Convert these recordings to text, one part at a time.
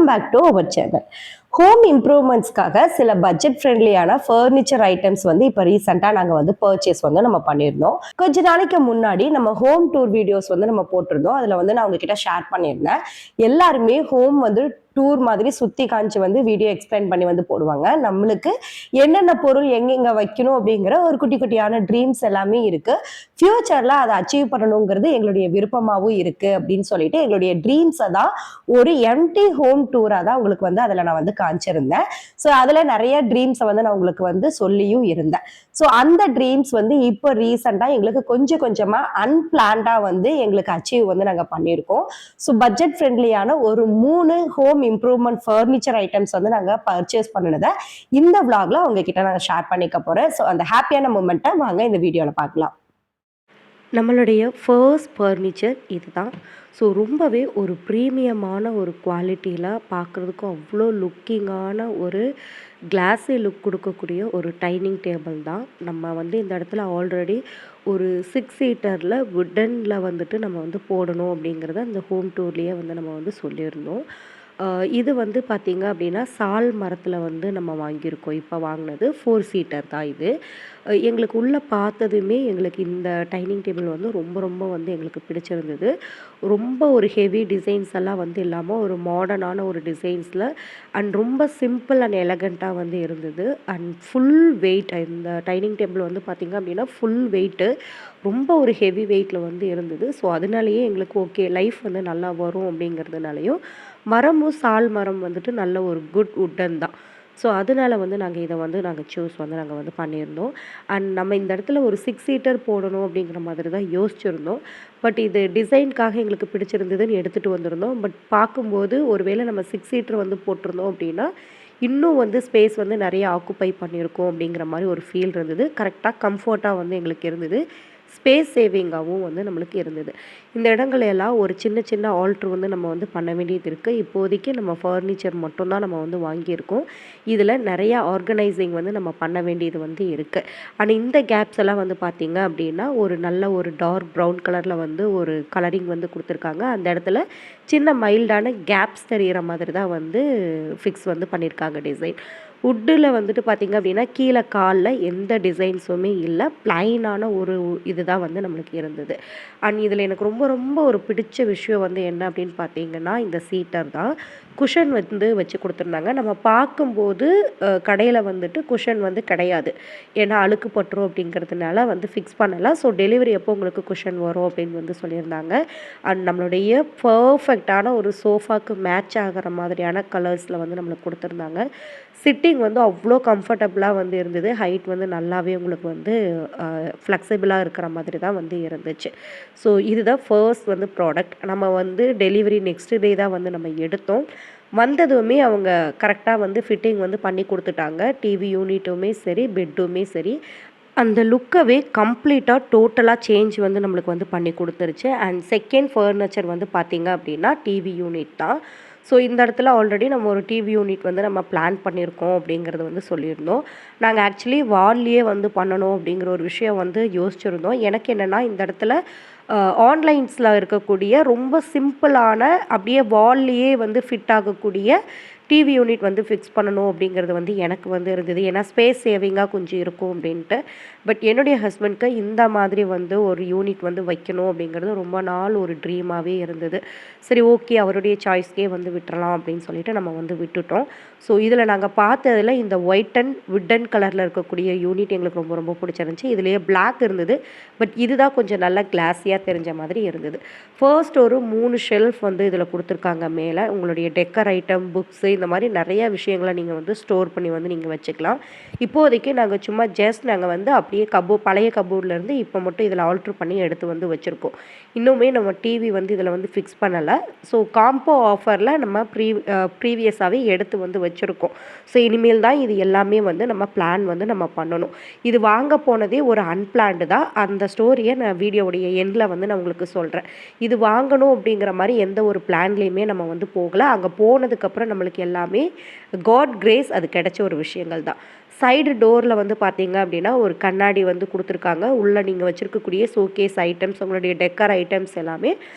Welcome back to our channel. Home இம்ப்ரூவ்மெண்ட்ஸ்க்காக சில budget ஃப்ரெண்ட்லியான furniture items வந்து இப்போ ரீசெண்டாக நாங்கள் வந்து பர்ச்சேஸ் வந்து நம்ம பண்ணியிருந்தோம். கொஞ்ச நாளைக்கு முன்னாடி நம்ம ஹோம் டூர் வீடியோஸ் வந்து நம்ம போட்டிருந்தோம். அதில் வந்து நான் உங்ககிட்ட ஷேர் பண்ணியிருந்தேன். எல்லாருமே ஹோம் வந்து டூர் மாதிரி சுத்தி காமிச்சு வந்து வீடியோ எக்ஸ்பிளைன் பண்ணி வந்து போடுவாங்க. நம்மளுக்கு என்னென்ன பொருள் எங்கெங்க வைக்கணும் அப்படிங்கிற ஒரு குட்டி குட்டியான ட்ரீம்ஸ் எல்லாமே இருக்கு. ஃபியூச்சர்ல அதை அச்சீவ் பண்ணணுங்கிறது எங்களுடைய விருப்பமாகவும் இருக்கு அப்படின்னு சொல்லிட்டு எங்களுடைய ட்ரீம்ஸை தான் ஒரு எம்டி ஹோம் டூரா தான் உங்களுக்கு வந்து அதில் நான் வந்து காமிச்சிருந்தேன். ஸோ அதில் நிறைய ட்ரீம்ஸை வந்து நான் உங்களுக்கு வந்து சொல்லியும் இருந்தேன். ஸோ அந்த ட்ரீம்ஸ் வந்து இப்போ ரீசெண்டாக எங்களுக்கு கொஞ்சம் கொஞ்சமாக அன்பிளான்டா வந்து எங்களுக்கு அச்சீவ் வந்து நாங்கள் பண்ணியிருக்கோம். ஸோ பட்ஜெட் ஃப்ரெண்ட்லியான ஒரு 3 ஹோம் இம்ப்ரூவ்மெண்ட் ஃபர்னிச்சர் ஐட்டம்ஸ் வந்து நாங்கள் பர்ச்சேஸ் பண்ணினதை இந்த விளாக்ல உங்ககிட்ட நாங்கள் ஷேர் பண்ணிக்க போகிறேன். ஸோ அந்த ஹாப்பியான மூமெண்ட்டை வாங்க இந்த வீடியோவில் பார்க்கலாம். நம்மளுடைய ஃபர்ஸ்ட் ஃபர்னிச்சர் இதுதான். ஸோ ரொம்பவே ஒரு ப்ரீமியமான ஒரு குவாலிட்டியில் பார்க்குறதுக்கு அவ்வளோ லுக்கிங்கான ஒரு கிளாஸி லுக் கொடுக்கக்கூடிய ஒரு டைனிங் டேபிள் தான். நம்ம வந்து இந்த இடத்துல ஆல்ரெடி ஒரு 6 சீட்டரில் வுட்டனில் வந்துட்டு நம்ம வந்து போடணும் அப்படிங்கிறத இந்த ஹோம் டூர்லேயே வந்து நம்ம வந்து சொல்லியிருந்தோம். இது வந்து பார்த்திங்க அப்படின்னா சால் மரத்தில் வந்து நம்ம வாங்கியிருக்கோம். இப்போ வாங்கினது 4 சீட்டர் தான் இது. எங்களுக்கு உள்ளே பார்த்ததுமே எங்களுக்கு இந்த டைனிங் டேபிள் வந்து ரொம்ப ரொம்ப வந்து எங்களுக்கு பிடிச்சிருந்தது. ரொம்ப ஒரு ஹெவி டிசைன்ஸ் எல்லாம் வந்து இல்லாமல் ஒரு மாடர்னான ஒரு டிசைன்ஸில் அண்ட் ரொம்ப சிம்பிள் அண்ட் எலகண்ட்டாக வந்து இருந்தது. அண்ட் ஃபுல் வெயிட் இந்த டைனிங் டேபிள் வந்து பார்த்திங்க அப்படின்னா ஃபுல் வெயிட்டு ரொம்ப ஒரு ஹெவி வெயிட்டில் வந்து இருந்தது. ஸோ அதனாலேயே எங்களுக்கு ஓகே லைஃப் வந்து நல்லா வரும் அப்படிங்கிறதுனாலையும் மரமும் சால் மரம் வந்துட்டு நல்ல ஒரு குட் வுட்டன் தான். ஸோ அதனால வந்து நாங்கள் சூஸ் வந்து நாங்கள் வந்து பண்ணியிருந்தோம். அண்ட் நம்ம இந்த இடத்துல ஒரு 6 சீட்டர் போடணும் அப்படிங்கிற மாதிரி தான் யோசிச்சுருந்தோம். பட் இது டிசைனுக்காக எங்களுக்கு பிடிச்சிருந்ததுன்னு எடுத்துகிட்டு வந்திருந்தோம். பட் பார்க்கும்போது ஒருவேளை நம்ம 6 சீட்டர் வந்து போட்டிருந்தோம் அப்படின்னா இன்னும் வந்து ஸ்பேஸ் வந்து நிறைய ஆக்குப்பை பண்ணியிருக்கோம் அப்படிங்கிற மாதிரி ஒரு ஃபீல் இருந்தது. கரெக்டாக கம்ஃபர்ட்டாக வந்து எங்களுக்கு இருந்தது. ஸ்பேஸ் சேவிங்காகவும் வந்து நம்மளுக்கு இருந்தது. இந்த இடங்களெல்லாம் ஒரு சின்ன சின்ன ஆல்ட்ரு வந்து நம்ம வந்து பண்ண வேண்டியது இருக்குது. இப்போதைக்கு நம்ம ஃபர்னிச்சர் மட்டும்தான் நம்ம வந்து வாங்கியிருக்கோம். இதில் நிறையா ஆர்கனைசிங் வந்து நம்ம பண்ண வேண்டியது வந்து இருக்குது. ஆனால் இந்த கேப்ஸ் எல்லாம் வந்து பார்த்திங்க அப்படின்னா ஒரு நல்ல ஒரு டார்க் ப்ரௌன் கலரில் வந்து ஒரு கலரிங் வந்து கொடுத்துருக்காங்க. அந்த இடத்துல சின்ன மைல்டான கேப்ஸ் தெரிகிற மாதிரி தான் வந்து ஃபிக்ஸ் வந்து பண்ணியிருக்காங்க டிசைன். வுட்டில் வந்துட்டு பார்த்திங்க அப்படின்னா கீழே காலில் எந்த டிசைன்ஸுமே இல்லை. ப்ளைனான ஒரு இதுதான் வந்து நம்மளுக்கு இருந்தது. அண்ட் இதில் எனக்கு ரொம்ப ரொம்ப ஒரு பிடிச்ச விஷயம் வந்து என்ன அப்படின்னு பார்த்தீங்கன்னா இந்த சீட்டர் தான். குஷன் வந்து வச்சு கொடுத்துருந்தாங்க. நம்ம பார்க்கும்போது கடையில் வந்துட்டு குஷன் வந்து கிடையாது. ஏன்னா அழுக்கு பட்டுரும் அப்படிங்கிறதுனால வந்து ஃபிக்ஸ் பண்ணலை. ஸோ டெலிவரி எப்போ உங்களுக்கு குஷன் வரும் அப்படின்னு வந்து சொல்லியிருந்தாங்க. அண்ட் நம்மளுடைய பர்ஃபெக்டான ஒரு சோஃபாக்கு மேட்ச் ஆகிற மாதிரியான கலர்ஸில் வந்து நம்மளுக்கு கொடுத்துருந்தாங்க. சிட்டிங் வந்து அவ்வளோ கம்ஃபர்டபுளாக வந்து இருந்தது. ஹைட் வந்து நல்லாவே உங்களுக்கு வந்து ஃப்ளெக்சிபிளாக இருக்கிற மாதிரி தான் வந்து இருந்துச்சு. ஸோ இதுதான் ஃபர்ஸ்ட் வந்து ப்ராடக்ட். நம்ம வந்து டெலிவரி நெக்ஸ்ட் டே தான் வந்து நம்ம எடுத்தோம். வந்ததுமே அவங்க கரெக்டாக வந்து ஃபிட்டிங் வந்து பண்ணி கொடுத்துட்டாங்க. டிவி யூனிட்டுமே சரி, பெட்டுமே சரி, அந்த லுக்கவே கம்ப்ளீட்டாக டோட்டலாக சேஞ்ச் வந்து நம்மளுக்கு வந்து பண்ணி கொடுத்துருச்சு. அண்ட் செகண்ட் ஃபர்னிச்சர் வந்து பார்த்திங்க அப்படின்னா டிவி யூனிட் தான். ஸோ இந்த இடத்துல ஆல்ரெடி நம்ம ஒரு டிவி யூனிட் வந்து நம்ம பிளான் பண்ணியிருக்கோம் அப்படிங்கிறது வந்து சொல்லியிருந்தோம். நாங்கள் ஆக்சுவலி வால்லையே வந்து பண்ணணும் அப்படிங்கிற ஒரு விஷயம் வந்து யோசிச்சுருந்தோம். எனக்கு என்னென்னா இந்த இடத்துல ஆன்லைன்ஸில் இருக்கக்கூடிய ரொம்ப சிம்பிளான அப்படியே வால்லையே வந்து ஃபிட் ஆகக்கூடிய டிவி யூனிட் வந்து ஃபிக்ஸ் பண்ணணும் அப்படிங்கிறது வந்து எனக்கு வந்து இருந்தது. ஏன்னா ஸ்பேஸ் சேவிங்காக கொஞ்சம் இருக்கும் அப்படின்ட்டு. பட் என்னுடைய ஹஸ்பண்ட்க்கு இந்த மாதிரி வந்து ஒரு யூனிட் வந்து வைக்கணும் அப்படிங்கிறது ரொம்ப நாள் ஒரு ட்ரீமாகவே இருந்தது. சரி ஓகே அவருடைய சாய்ஸ்க்கே வந்து விட்டுறலாம் அப்படின்னு சொல்லிட்டு நம்ம வந்து விட்டுட்டோம். ஸோ இதில் நாங்கள் பார்த்ததில் இந்த ஒயிட் அண்ட் வுட்டன் கலரில் இருக்கக்கூடிய யூனிட் எங்களுக்கு ரொம்ப ரொம்ப பிடிச்சிருந்துச்சி. இதுலேயே பிளாக் இருந்தது. பட் இதுதான் கொஞ்சம் நல்லா கிளாஸியாக தெரிஞ்ச மாதிரி இருந்தது. ஃபர்ஸ்ட் ஒரு 3 ஷெல்ஃப் வந்து இதில் கொடுத்துருக்காங்க. மேலே உங்களுடைய டெக்கர் ஐட்டம், புக்ஸு இந்த மாதிரி நிறைய விஷயங்களை நீங்கள் வந்து ஸ்டோர் பண்ணி வந்து நீங்கள் வச்சுக்கலாம். இப்போதைக்கு நாங்கள் சும்மா நாங்கள் வந்து அப்படியே பழைய கபோர்ட்லேருந்து இப்போ மட்டும் இதில் ஆல்ட்ரு பண்ணி எடுத்து வந்து வச்சுருக்கோம். இன்னுமே நம்ம டிவி வந்து இதில் வந்து ஃபிக்ஸ் பண்ணலை. ஸோ காம்போ ஆஃபரில் நம்ம ப்ரீவியஸாகவே எடுத்து வந்து வச்சுருக்கோம். ஸோ இனிமேல் தான் இது எல்லாமே வந்து நம்ம பிளான் வந்து நம்ம பண்ணணும். இது வாங்க போனதே ஒரு அன்பிளான்டு தான். அந்த ஸ்டோரியை நான் வீடியோவுடைய எண்டில் வந்து நான் உங்களுக்கு சொல்கிறேன். இது வாங்கணும் அப்படிங்கிற மாதிரி எந்த ஒரு பிளான்லேயுமே நம்ம வந்து போகலை. அங்கே போனதுக்கப்புறம் நம்மளுக்கு எல்லாமே காட் கிரேஸ் அது கிடைச்ச ஒரு விஷயங்கள் தான். சைடு டோரில் வந்து பார்த்தீங்க அப்படின்னா ஒரு கண்ணாடி வந்து கொடுத்துருக்காங்க. உள்ளே நீங்கள் வச்சுருக்கக்கூடிய ஷோகேஸ் ஐட்டம்ஸ், உங்களுடைய டெக்கர் ஐட்டம்ஸ் எல்லாமே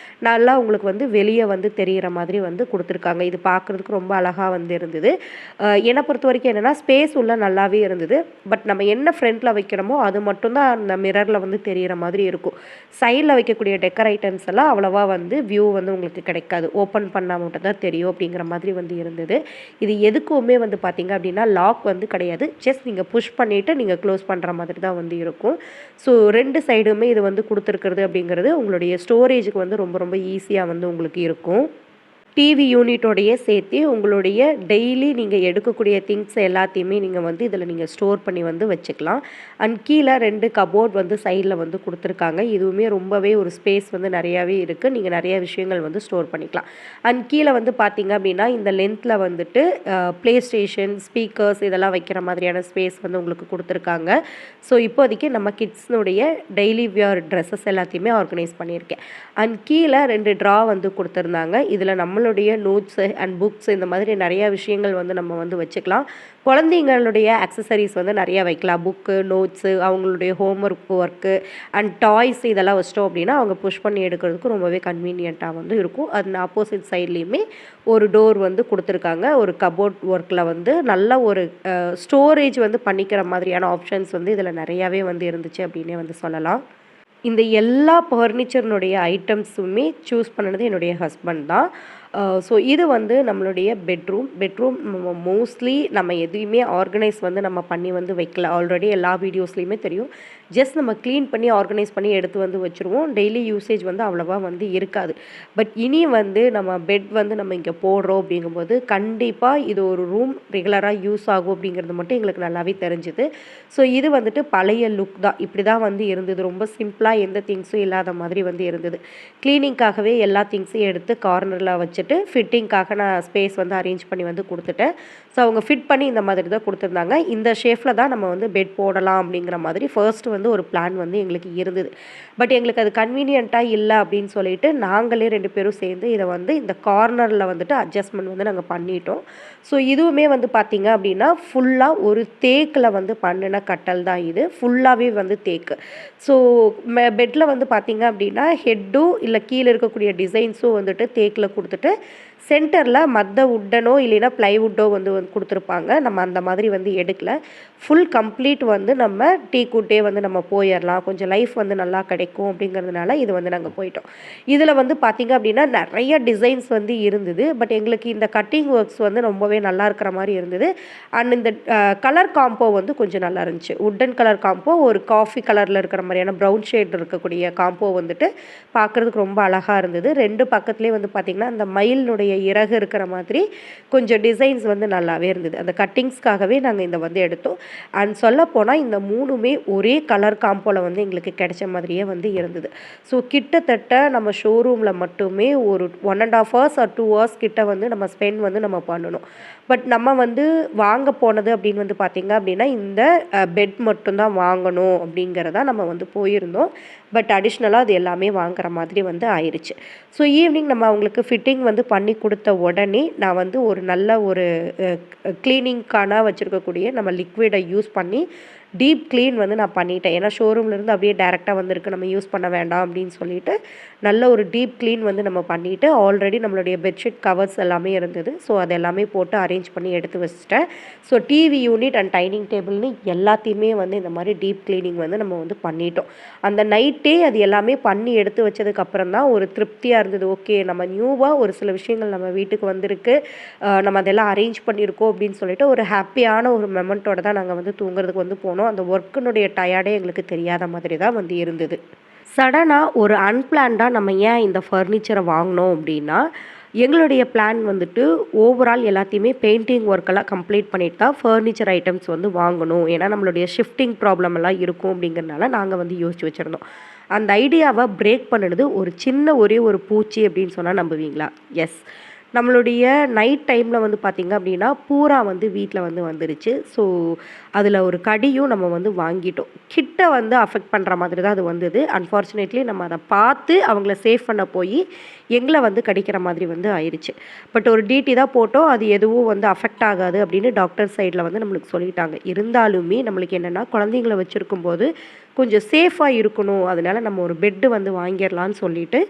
நல்லா உங்களுக்கு வந்து வெளியே வந்து தெரிகிற மாதிரி வந்து கொடுத்துருக்காங்க. இது பார்க்குறதுக்கு ரொம்ப அழகாக வந்து இருந்தது. என்னை பொறுத்த வரைக்கும் என்னென்னா ஸ்பேஸ் உள்ள நல்லாவே இருந்தது. பட் நம்ம என்ன ஃப்ரண்ட்டில் வைக்கிறோமோ அது மட்டும்தான் அந்த மிரரில் வந்து தெரிகிற மாதிரி இருக்கும். சைடில் வைக்கக்கூடிய டெக்கர் ஐட்டம்ஸ் எல்லாம் அவ்வளோவா வந்து வியூ வந்து உங்களுக்கு கிடைக்காது. ஓப்பன் பண்ணால் மட்டும் தான் தெரியும் அப்படிங்கிற மாதிரி வந்து இருந்தது. இது எதுக்குமே வந்து பார்த்தீங்க அப்படின்னா லாக் வந்து கிடையாது. ஜஸ்ட் நீங்கள் புஷ் பண்ணிவிட்டு நீங்கள் க்ளோஸ் பண்ணுற மாதிரி தான் வந்து இருக்கும். ஸோ 2 சைடுமே இது வந்து கொடுத்துருக்குறது அப்படிங்கிறது உங்களுடைய ஸ்டோரேஜுக்கு வந்து ரொம்ப ரொம்ப ஈஸியாக வந்து உங்களுக்கு இருக்கும். டிவி யூனிட்டோடையே சேர்த்து உங்களுடைய டெய்லி நீங்கள் எடுக்கக்கூடிய திங்ஸ் எல்லாத்தையுமே நீங்கள் வந்து இதில் நீங்கள் ஸ்டோர் பண்ணி வந்து வச்சுக்கலாம். அண்ட் கீழே 2 கபோர்ட் வந்து சைடில் வந்து கொடுத்துருக்காங்க. இதுவுமே ரொம்பவே ஒரு ஸ்பேஸ் வந்து நிறையாவே இருக்குது. நீங்கள் நிறைய விஷயங்கள் வந்து ஸ்டோர் பண்ணிக்கலாம். அண்ட் கீழே வந்து பார்த்தீங்க அப்படின்னா இந்த லென்த்தில் வந்துட்டு ப்ளே ஸ்டேஷன், ஸ்பீக்கர்ஸ் இதெல்லாம் வைக்கிற மாதிரியான ஸ்பேஸ் வந்து உங்களுக்கு கொடுத்துருக்காங்க. ஸோ இப்போதைக்கு நம்ம கிட்ஸ்னுடைய டெய்லி வியர் ட்ரெஸ்ஸஸ் எல்லாத்தையுமே ஆர்கனைஸ் பண்ணியிருக்கேன். அண்ட் கீழே 2 ட்ரா வந்து கொடுத்துருந்தாங்க. இதில் நம்மளுடைய நோட்ஸு அண்ட் புக்ஸ் இந்த மாதிரி நிறையா விஷயங்கள் வந்து நம்ம வந்து வச்சுக்கலாம். குழந்தைங்களுடைய அக்சசரிஸ் வந்து நிறையா வைக்கலாம். புக்கு, நோட்ஸு, அவங்களுடைய ஒர்க்கு அண்ட் டாய்ஸ் இதெல்லாம் வச்சிட்டோம் அப்படின்னா அவங்க புஷ் பண்ணி எடுக்கிறதுக்கு ரொம்பவே கன்வீனியண்ட்டாக வந்து இருக்கும். அது ஆப்போசிட் சைட்லேயுமே ஒரு டோர் வந்து கொடுத்துருக்காங்க. ஒரு கபோர்ட் ஒர்க்கில் வந்து நல்ல ஒரு ஸ்டோரேஜ் வந்து பண்ணிக்கிற மாதிரியான ஆப்ஷன்ஸ் வந்து இதில் நிறையாவே வந்து இருந்துச்சு அப்படின்னே வந்து சொல்லலாம். இந்த எல்லா ஃபர்னிச்சர்னுடைய ஐட்டம்ஸுமே சூஸ் பண்ணது என்னுடைய ஹஸ்பண்ட் தான். ஸோ இது வந்து நம்மளுடைய பெட்ரூம் நம்ம மோஸ்ட்லி நம்ம எதையுமே ஆர்கனைஸ் வந்து நம்ம பண்ணி வந்து வைக்கல. ஆல்ரெடி எல்லா வீடியோஸ்லையுமே தெரியும். ஜஸ்ட் நம்ம க்ளீன் பண்ணி ஆர்கனைஸ் பண்ணி எடுத்து வந்து வச்சுருவோம். டெய்லி யூசேஜ் வந்து அவ்வளோவா வந்து இருக்காது. பட் இனி வந்து நம்ம பெட் வந்து நம்ம இங்கே போடுறோம் அப்படிங்கும்போது கண்டிப்பாக இது ஒரு ரூம் ரெகுலராக யூஸ் ஆகும் அப்படிங்கிறது மட்டும் எங்களுக்கு நல்லாவே தெரிஞ்சுது. ஸோ இது வந்துட்டு பழைய லுக் தான். இப்படி தான் வந்து இருந்தது. ரொம்ப சிம்பிளாக எந்த திங்ஸும் இல்லாத மாதிரி வந்து இருந்தது. க்ளீனிங்காகவே எல்லா திங்ஸையும் எடுத்து கார்னரில் வச்சுட்டு ஃபிட்டிங்காக நான் ஸ்பேஸ் வந்து அரேஞ்ச் பண்ணி வந்து கொடுத்துட்டேன். ஸோ அவங்க ஃபிட் பண்ணி இந்த மாதிரி தான் கொடுத்துருந்தாங்க. இந்த ஷேப்பில் தான் நம்ம வந்து பெட் போடலாம் அப்படிங்கிற மாதிரி ஃபர்ஸ்ட் வந்து ஒரு பிளான் வந்து எங்களுக்கு இருந்தது. பட் எங்களுக்கு அது கன்வீனியண்ட்டாக இல்லை அப்படின்னு சொல்லிட்டு நாங்களே 2 பேரும் சேர்ந்து இதை வந்து இந்த கார்னரில் வந்துட்டு அட்ஜஸ்ட்மெண்ட் வந்து நாங்கள் பண்ணிட்டோம். ஸோ இதுவுமே வந்து பார்த்திங்க அப்படின்னா ஃபுல்லாக ஒரு தேக்கில் வந்து பண்ணின கட்டல் தான் இது. ஃபுல்லாகவே வந்து தேக்கு. ஸோ பெட்டில் வந்து பார்த்திங்க அப்படின்னா ஹெட்டும் இல்லை கீழே இருக்கக்கூடிய டிசைன்ஸும் வந்துட்டு தேக்கில் கொடுத்துட்டு சென்டரில் மற்ற உட்டனோ இல்லைன்னா ப்ளைவுட்டோ வந்து கொடுத்துருப்பாங்க. நம்ம அந்த மாதிரி வந்து எடுக்கல. ஃபுல் கம்ப்ளீட் வந்து நம்ம டீக்குட்டே வந்து நம்ம போயிடலாம், கொஞ்சம் லைஃப் வந்து நல்லா கிடைக்கும் அப்படிங்கிறதுனால இது வந்து நாங்கள் போயிட்டோம். இதில் வந்து பார்த்திங்க அப்படின்னா நிறைய டிசைன்ஸ் வந்து இருந்தது. பட் எங்களுக்கு இந்த கட்டிங் ஒர்க்ஸ் வந்து ரொம்பவே நல்லா இருக்கிற மாதிரி இருந்தது. அண்ட் இந்த கலர் காம்போ வந்து கொஞ்சம் நல்லா இருந்துச்சு. உட்டன் கலர் காம்போ, ஒரு காஃபி கலரில் இருக்கிற மாதிரியான ப்ரௌன் ஷேட் இருக்கக்கூடிய காம்போ வந்துட்டு பார்க்குறதுக்கு ரொம்ப அழகாக இருந்தது. 2 பக்கத்துலேயே வந்து பார்த்திங்கன்னா அந்த மயிலினுடைய இறகு இருக்கிற மாதிரி கொஞ்சம் டிசைன்ஸ் வந்து நல்லாவே இருந்தது. அந்த கட்டிங்ஸ்க்காகவே நாங்கள் இந்த வந்து எடுத்தோம். அண்ட் சொல்லப்போனால் இந்த 3மே ஒரே கலர் காம்போவில் வந்து எங்களுக்கு கிடைச்ச மாதிரியே வந்து இருந்தது. ஸோ கிட்டத்தட்ட நம்ம ஷோரூமில் மட்டுமே ஒரு 1.5 hours or 2 hours கிட்ட வந்து நம்ம ஸ்பெண்ட் வந்து நம்ம பண்ணணும். பட் நம்ம வந்து வாங்க போனது அப்படின்னு வந்து பார்த்திங்க அப்படின்னா இந்த பெட் மட்டும்தான் வாங்கணும் அப்படிங்கிறதா நம்ம வந்து போயிருந்தோம். பட் அடிஷ்னலாக அது எல்லாமே வாங்குற மாதிரி வந்து ஆயிடுச்சு. ஸோ ஈவினிங் நம்ம அவங்களுக்கு ஃபிட்டிங் வந்து பண்ணி கொடுத்த உடனே நான் வந்து ஒரு நல்ல ஒரு க்ளீனிங்க்கான வச்சுருக்கக்கூடிய நம்ம லிக்விடை யூஸ் பண்ணி டீப் க்ளீன் வந்து நான் பண்ணிட்டேன். ஏன்னா ஷோரூம்லேருந்து அப்படியே டேரெக்டாக வந்திருக்கு, நம்ம யூஸ் பண்ண வேண்டாம் அப்படின்னு சொல்லிட்டு நல்ல ஒரு டீப் க்ளீன் வந்து நம்ம பண்ணிவிட்டு ஆல்ரெடி நம்மளுடைய பெட்ஷீட் கவர்ஸ் எல்லாமே இருந்தது. ஸோ அது எல்லாமே போட்டு அரேஞ்ச் பண்ணி எடுத்து வச்சுட்டேன். So TV unit and dining டேபிள்னு எல்லாத்தையுமே வந்து இந்த மாதிரி டீப் க்ளீனிங் வந்து நம்ம வந்து பண்ணிட்டோம். அந்த நைட்டே அது எல்லாமே பண்ணி எடுத்து வச்சதுக்கப்புறம் தான் ஒரு திருப்தியாக இருந்தது. ஓகே, நம்ம நியூவாக ஒரு சில விஷயங்கள் நம்ம வீட்டுக்கு வந்திருக்கு, நம்ம அதெல்லாம் அரேஞ்ச் பண்ணியிருக்கோம் அப்படின்னு சொல்லிட்டு ஒரு ஹாப்பியான ஒரு மொமெண்ட்டோட தான் நாங்கள் வந்து தூங்குறதுக்கு வந்து போனோம். அந்த ஒர்க்கினுடைய டயர்டே எங்களுக்கு தெரியாத மாதிரி தான் வந்து இருந்தது. சடனாக ஒரு அன்பிளான்டாக நம்ம ஏன் இந்த ஃபர்னிச்சரை வாங்கினோம் அப்படின்னா, எங்களுடைய பிளான் வந்துட்டு ஓவரால் எல்லாத்தையுமே பெயிண்டிங் ஒர்க்கெல்லாம் கம்ப்ளீட் பண்ணிட்டு தான் ஃபர்னிச்சர் ஐட்டம்ஸ் வந்து வாங்கணும். ஏன்னா நம்மளுடைய ஷிஃப்டிங் ப்ராப்ளம் எல்லாம் இருக்கும் அப்படிங்கிறதுனால நாங்கள் வந்து யோசிச்சு வச்சுருந்தோம். அந்த ஐடியாவை பிரேக் பண்ணினது ஒரு சின்ன ஒரே ஒரு பூச்சி அப்படின்னு சொன்னால் நம்புவீங்களா? எஸ், நம்மளுடைய நைட் டைமில் வந்து பார்த்திங்க அப்படின்னா பூரா வந்து வீட்டில் வந்து வந்துருச்சு. ஸோ அதில் ஒரு கடியும் நம்ம வந்து வாங்கிட்டோம். கிட்ட வந்து அஃபெக்ட் பண்ணுற மாதிரி தான் அது வந்தது. அன்ஃபார்ச்சுனேட்லி நம்ம அதை பார்த்து அவங்கள சேவ் பண்ண போய் எங்களை வந்து கடிக்கிற மாதிரி வந்து ஆயிடுச்சு. பட் ஒரு டிடி தான் போட்டோம். அது எதுவும் வந்து அஃபெக்ட் ஆகாது அப்படின்னு டாக்டர் சைடில் வந்து நம்மளுக்கு சொல்லிட்டாங்க. இருந்தாலுமே நம்மளுக்கு என்னென்னா குழந்தைங்கள வச்சுருக்கும்போது கொஞ்சம் சேஃபாக இருக்கணும். அதனால நம்ம ஒரு பெட்டு வந்து வாங்கிடலான்னு சொல்லிட்டு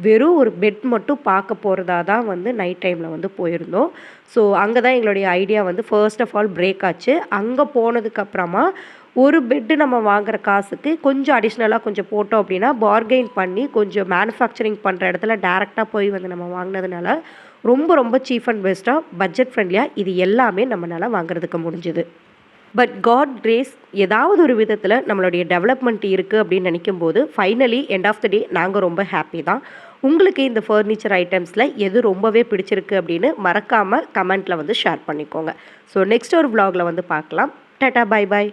வெறும் ஒரு பெட் மட்டும் பார்க்க போகிறதா தான் வந்து நைட் டைமில் வந்து போயிருந்தோம். ஸோ அங்கே தான் எங்களுடைய ஐடியா வந்து ஃபர்ஸ்ட் ஆஃப் ஆல் பிரேக் ஆச்சு. அங்கே போனதுக்கப்புறமா ஒரு பெட்டு நம்ம வாங்குற காசுக்கு கொஞ்சம் அடிஷ்னலாக கொஞ்சம் போட்டோம் அப்படின்னா பார்கெயின் பண்ணி கொஞ்சம் மேனுஃபேக்சரிங் பண்ணுற இடத்துல டேரெக்டாக போய் வந்து நம்ம வாங்கினதுனால ரொம்ப ரொம்ப சீப் அண்ட் பெஸ்ட்டாக பட்ஜெட் ஃப்ரெண்ட்லியாக இது எல்லாமே நம்மளால் வாங்குறதுக்கு முடிஞ்சுது. பட் காட் கிரேஸ் ஏதாவது ஒரு விதத்தில் நம்மளுடைய டெவலப்மெண்ட் இருக்குது அப்படின்னு நினைக்கும்போது ஃபைனலி எண்ட் ஆஃப் த டே நாங்கள் ரொம்ப ஹாப்பி தான். உங்களுக்கு இந்த ஃபர்னிச்சர் ஐட்டம்ஸில் எது ரொம்பவே பிடிச்சிருக்கு அப்படின்னு மறக்காமல் கமெண்ட்டில் வந்து ஷேர் பண்ணிக்கோங்க. ஸோ நெக்ஸ்ட் ஒரு vlogல வந்து பார்க்கலாம். Tata bye bye.